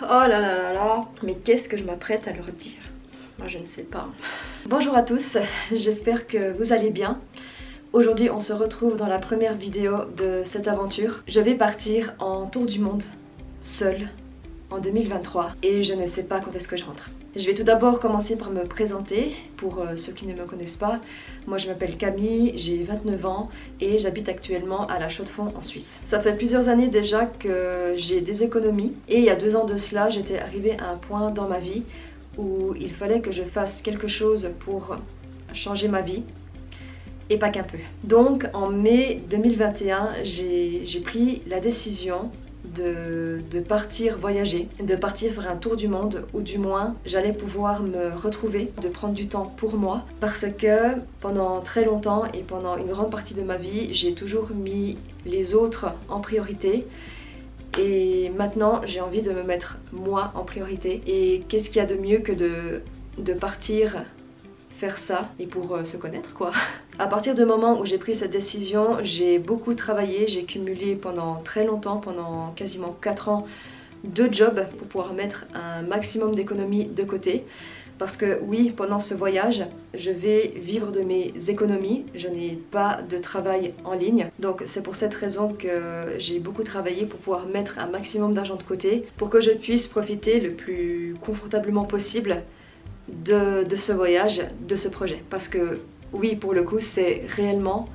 Oh là là là là, mais qu'est-ce que je m'apprête à leur dire? Moi je ne sais pas. Bonjour à tous, j'espère que vous allez bien. Aujourd'hui on se retrouve dans la première vidéo de cette aventure. Je vais partir en tour du monde, seule, en 2023 et je ne sais pas quand est-ce que je rentre. Je vais tout d'abord commencer par me présenter pour ceux qui ne me connaissent pas. Moi je m'appelle Camille, j'ai 29 ans et j'habite actuellement à La Chaux-de-Fonds en Suisse. Ça fait plusieurs années déjà que j'ai des économies et il y a 2 ans de cela j'étais arrivée à un point dans ma vie où il fallait que je fasse quelque chose pour changer ma vie. Et pas qu'un peu. Donc en mai 2021, j'ai pris la décision de partir voyager, de partir faire un tour du monde, ou du moins j'allais pouvoir me retrouver, de prendre du temps pour moi, parce que pendant très longtemps et pendant une grande partie de ma vie, j'ai toujours mis les autres en priorité. Et maintenant j'ai envie de me mettre moi en priorité. Et qu'est-ce qu'il y a de mieux que de partir faire ça et pour se connaître quoi. À partir du moment où j'ai pris cette décision, j'ai beaucoup travaillé, j'ai cumulé pendant très longtemps, pendant quasiment 4 ans, 2 jobs pour pouvoir mettre un maximum d'économies de côté. Parce que oui, pendant ce voyage, je vais vivre de mes économies, je n'ai pas de travail en ligne. Donc c'est pour cette raison que j'ai beaucoup travaillé pour pouvoir mettre un maximum d'argent de côté pour que je puisse profiter le plus confortablement possible de ce voyage, de ce projet. Parce que oui, pour le coup, c'est réellement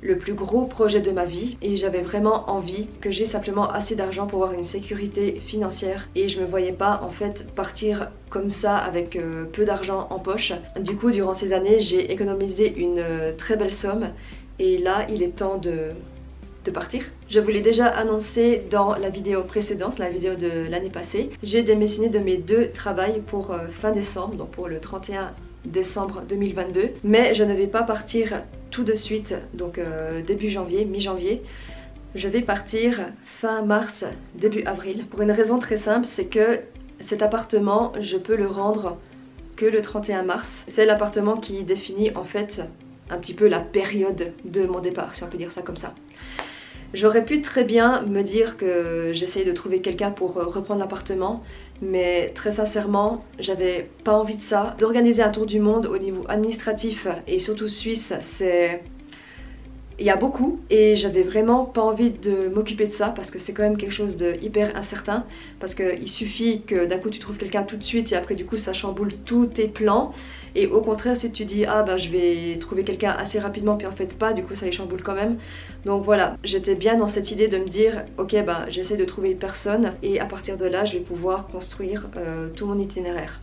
le plus gros projet de ma vie et j'avais vraiment envie que j'ai simplement assez d'argent pour avoir une sécurité financière et je me voyais pas en fait partir comme ça avec peu d'argent en poche. Du coup, durant ces années, j'ai économisé une très belle somme et là, il est temps de partir. Je vous l'ai déjà annoncé dans la vidéo précédente, la vidéo de l'année passée. J'ai démissionné de mes 2 travails pour fin décembre, donc pour le 31 décembre 2022. Mais je ne vais pas partir tout de suite, donc début janvier, mi-janvier. Je vais partir fin mars, début avril. Pour une raison très simple, c'est que cet appartement, je peux le rendre que le 31 mars. C'est l'appartement qui définit en fait un petit peu la période de mon départ, si on peut dire ça comme ça. J'aurais pu très bien me dire que j'essayais de trouver quelqu'un pour reprendre l'appartement, mais très sincèrement, j'avais pas envie de ça. D'organiser un tour du monde au niveau administratif et surtout suisse, il y a beaucoup et j'avais vraiment pas envie de m'occuper de ça parce que c'est quand même quelque chose de hyper incertain, parce qu'il suffit que d'un coup tu trouves quelqu'un tout de suite et après du coup ça chamboule tous tes plans. Et au contraire, si tu dis ah bah je vais trouver quelqu'un assez rapidement puis en fait pas, du coup ça les chamboule quand même. Donc voilà, j'étais bien dans cette idée de me dire ok bah j'essaie de trouver une personne et à partir de là je vais pouvoir construire tout mon itinéraire.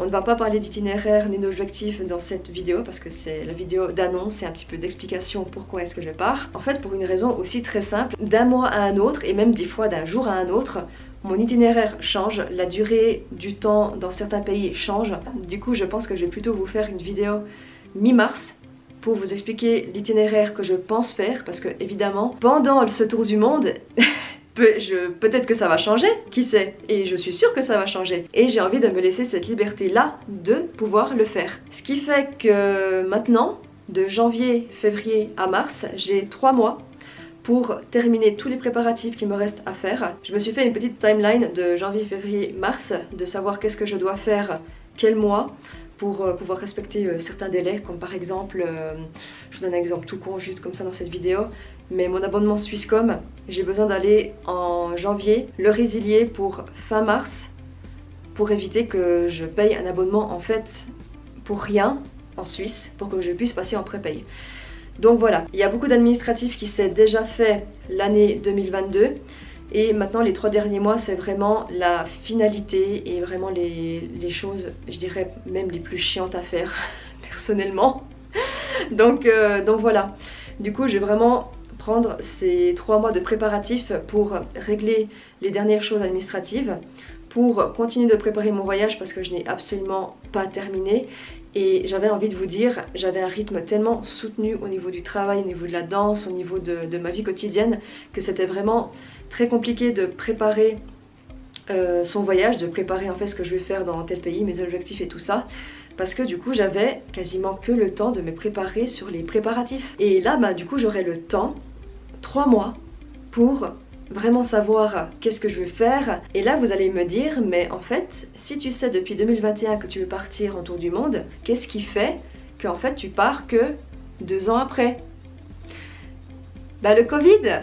On ne va pas parler d'itinéraire ni d'objectifs dans cette vidéo parce que c'est la vidéo d'annonce et un petit peu d'explication pourquoi est-ce que je pars. En fait pour une raison aussi très simple, d'un mois à un autre et même des fois d'un jour à un autre, mon itinéraire change, la durée du temps dans certains pays change. Du coup je pense que je vais plutôt vous faire une vidéo mi-mars pour vous expliquer l'itinéraire que je pense faire parce que évidemment pendant ce tour du monde peut-être que ça va changer, qui sait, et je suis sûre que ça va changer et j'ai envie de me laisser cette liberté là de pouvoir le faire, ce qui fait que maintenant de janvier, février à mars j'ai 3 mois pour terminer tous les préparatifs qui me restent à faire. Je me suis fait une petite timeline de janvier, février, mars, de savoir qu'est-ce que je dois faire quel mois pour pouvoir respecter certains délais, comme par exemple, je vous donne un exemple tout con juste comme ça dans cette vidéo, mais mon abonnement Swisscom, j'ai besoin d'aller en janvier le résilier pour fin mars pour éviter que je paye un abonnement en fait pour rien en Suisse, pour que je puisse passer en prépay. Donc voilà, il y a beaucoup d'administratifs qui s'est déjà fait l'année 2022 et maintenant les 3 derniers mois c'est vraiment la finalité et vraiment les choses, je dirais même les plus chiantes à faire personnellement. Donc voilà, du coup je vais vraiment prendre ces 3 mois de préparatifs pour régler les dernières choses administratives, pour continuer de préparer mon voyage parce que je n'ai absolument pas terminé. Et j'avais envie de vous dire, j'avais un rythme tellement soutenu au niveau du travail, au niveau de la danse, au niveau de ma vie quotidienne, que c'était vraiment très compliqué de préparer son voyage, de préparer en fait ce que je vais faire dans tel pays, mes objectifs et tout ça. Parce que du coup j'avais quasiment que le temps de me préparer sur les préparatifs. Et là bah du coup j'aurai le temps, 3 mois, pour vraiment savoir qu'est-ce que je veux faire. Et là vous allez me dire, mais en fait, si tu sais depuis 2021 que tu veux partir en tour du monde, qu'est-ce qui fait qu'en fait tu pars que 2 ans après? Bah le Covid.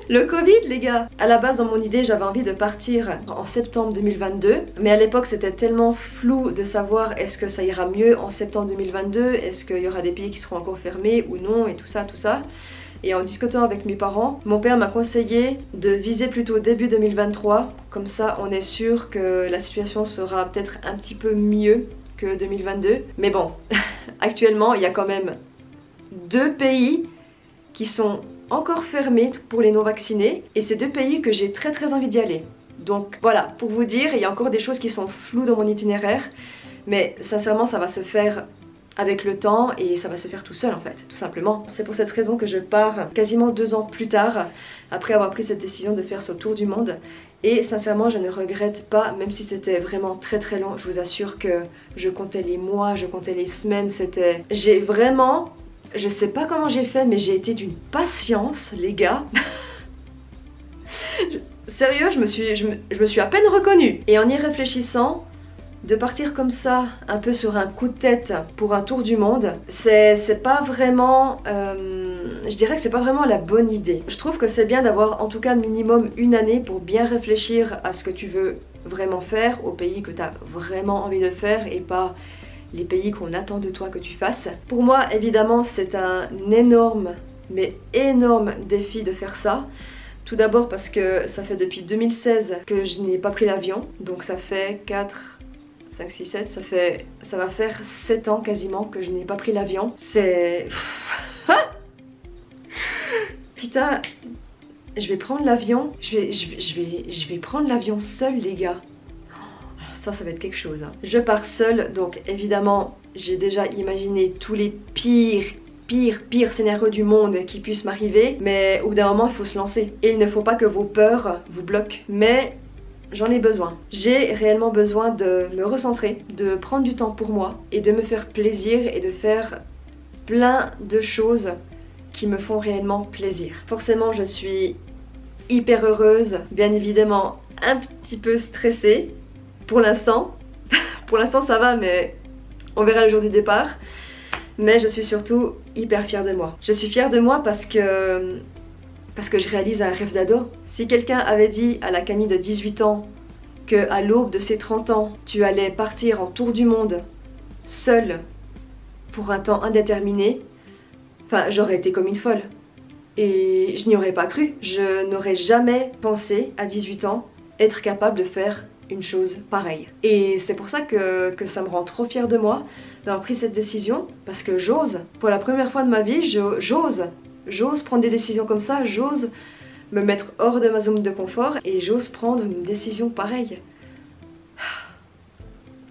Le Covid les gars. À la base dans mon idée j'avais envie de partir en septembre 2022, mais à l'époque c'était tellement flou de savoir est-ce que ça ira mieux en septembre 2022, est-ce qu'il y aura des pays qui seront encore fermés ou non et tout ça. Et en discutant avec mes parents, mon père m'a conseillé de viser plutôt début 2023, comme ça on est sûr que la situation sera peut-être un petit peu mieux que 2022. Mais bon, actuellement il y a quand même 2 pays qui sont encore fermés pour les non vaccinés et c'est 2 pays que j'ai très envie d'y aller. Donc voilà, pour vous dire, il y a encore des choses qui sont floues dans mon itinéraire, mais sincèrement ça va se faire avec le temps et ça va se faire tout seul en fait, tout simplement. C'est pour cette raison que je pars quasiment 2 ans plus tard, après avoir pris cette décision de faire ce tour du monde. Et sincèrement je ne regrette pas, même si c'était vraiment très long. Je vous assure que je comptais les mois, je comptais les semaines, c'était... J'ai vraiment... Je sais pas comment j'ai fait, mais j'ai été d'une patience, les gars. Sérieux, je me suis à peine reconnue. Et en y réfléchissant, de partir comme ça, un peu sur un coup de tête pour un tour du monde, c'est pas vraiment... je dirais que c'est pas vraiment la bonne idée. Je trouve que c'est bien d'avoir en tout cas minimum 1 année pour bien réfléchir à ce que tu veux vraiment faire, au pays que tu as vraiment envie de faire et pas les pays qu'on attend de toi que tu fasses. Pour moi, évidemment, c'est un énorme, mais énorme défi de faire ça. Tout d'abord parce que ça fait depuis 2016 que je n'ai pas pris l'avion, donc ça fait 4, 5, 6, 7, ça va faire 7 ans quasiment que je n'ai pas pris l'avion. C'est... Putain, je vais prendre l'avion, je vais prendre l'avion seule les gars. Ça va être quelque chose. Je pars seule, donc évidemment j'ai déjà imaginé tous les pires scénarios du monde qui puissent m'arriver, mais au bout d'un moment il faut se lancer. Et il ne faut pas que vos peurs vous bloquent. Mais j'en ai besoin. J'ai réellement besoin de me recentrer, de prendre du temps pour moi et de me faire plaisir et de faire plein de choses qui me font réellement plaisir. Forcément je suis hyper heureuse, bien évidemment un petit peu stressée. Pour l'instant ça va, mais on verra le jour du départ. Mais je suis surtout hyper fière de moi. Je suis fière de moi parce que je réalise un rêve d'ado. Si quelqu'un avait dit à la Camille de 18 ans qu'à l'aube de ses 30 ans, tu allais partir en tour du monde seule pour un temps indéterminé, enfin j'aurais été comme une folle. Et je n'y aurais pas cru. Je n'aurais jamais pensé à 18 ans être capable de faire une chose pareille. Et c'est pour ça que ça me rend trop fière de moi d'avoir pris cette décision, parce que j'ose, pour la première fois de ma vie, j'ose prendre des décisions comme ça, j'ose me mettre hors de ma zone de confort et j'ose prendre une décision pareille.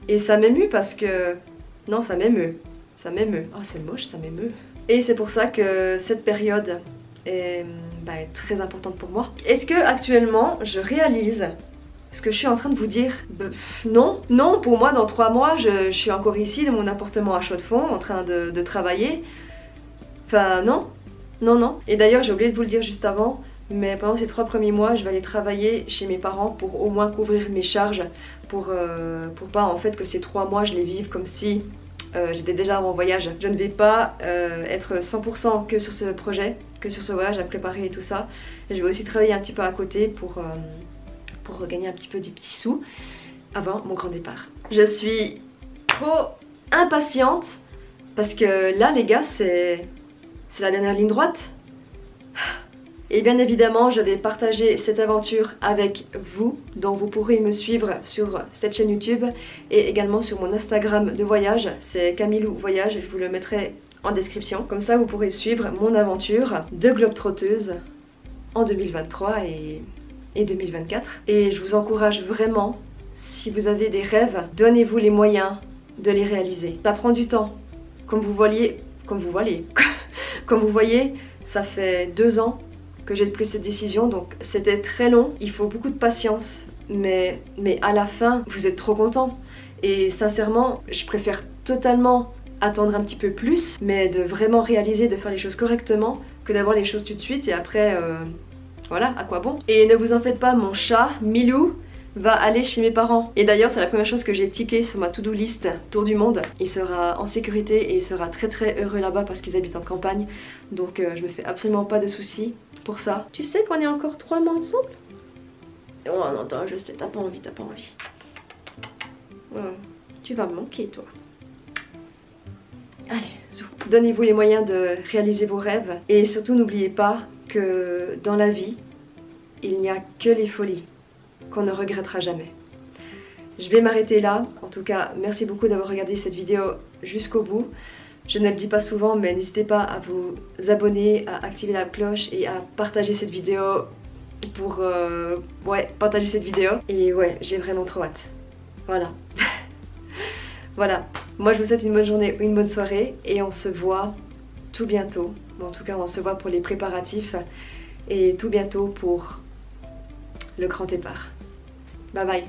Et ça m'émeut parce que... Non, ça m'émeut. Oh, c'est moche, ça m'émeut. Et c'est pour ça que cette période est très importante pour moi. Est-ce que actuellement je réalise ce que je suis en train de vous dire? Non, pour moi dans 3 mois je suis encore ici dans mon appartement à Chaux-de-Fonds en train de travailler. Enfin non. Et d'ailleurs j'ai oublié de vous le dire juste avant, mais pendant ces 3 premiers mois je vais aller travailler chez mes parents pour au moins couvrir mes charges, pour pas en fait que ces 3 mois je les vive comme si j'étais déjà en voyage. Je ne vais pas être 100% que sur ce projet, que sur ce voyage à préparer et tout ça. Et je vais aussi travailler un petit peu à côté pour gagner un petit peu des petits sous avant mon grand départ. Je suis trop impatiente parce que là les gars c'est la dernière ligne droite. Et bien évidemment je vais partager cette aventure avec vous, donc vous pourrez me suivre sur cette chaîne YouTube et également sur mon Instagram de voyage, c'est Camilou Voyage, je vous le mettrai en description. Comme ça vous pourrez suivre mon aventure de globe-trotteuse en 2023 et 2024. Et je vous encourage vraiment, si vous avez des rêves, donnez-vous les moyens de les réaliser. Ça prend du temps. Comme vous voyez, ça fait 2 ans que j'ai pris cette décision, donc c'était très long. Il faut beaucoup de patience, mais à la fin, vous êtes trop content. Et sincèrement, je préfère totalement attendre un petit peu plus, mais de vraiment réaliser, de faire les choses correctement, que d'avoir les choses tout de suite et après voilà, à quoi bon? Et ne vous en faites pas, mon chat, Milou, va aller chez mes parents. Et d'ailleurs c'est la première chose que j'ai tiqué sur ma to-do list tour du monde. Il sera en sécurité et il sera très très heureux là-bas parce qu'ils habitent en campagne. Donc je me fais absolument pas de soucis pour ça. Tu sais qu'on est encore 3 mois ensemble? Oh non, attends, je sais, t'as pas envie, t'as pas envie. Oh, tu vas me manquer toi. Allez, zou. Donnez-vous les moyens de réaliser vos rêves. Et surtout n'oubliez pas que dans la vie, il n'y a que les folies qu'on ne regrettera jamais. Je vais m'arrêter là. En tout cas, merci beaucoup d'avoir regardé cette vidéo jusqu'au bout. Je ne le dis pas souvent, mais n'hésitez pas à vous abonner, à activer la cloche et à partager cette vidéo pour partager cette vidéo. Et ouais, j'ai vraiment trop hâte. Voilà. Voilà. Moi, je vous souhaite une bonne journée ou une bonne soirée et on se voit tout bientôt. En tout cas, on se voit pour les préparatifs et tout bientôt pour le grand départ. Bye bye.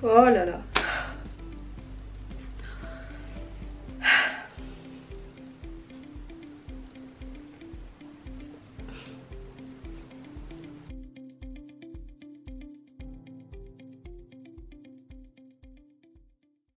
Oh là là.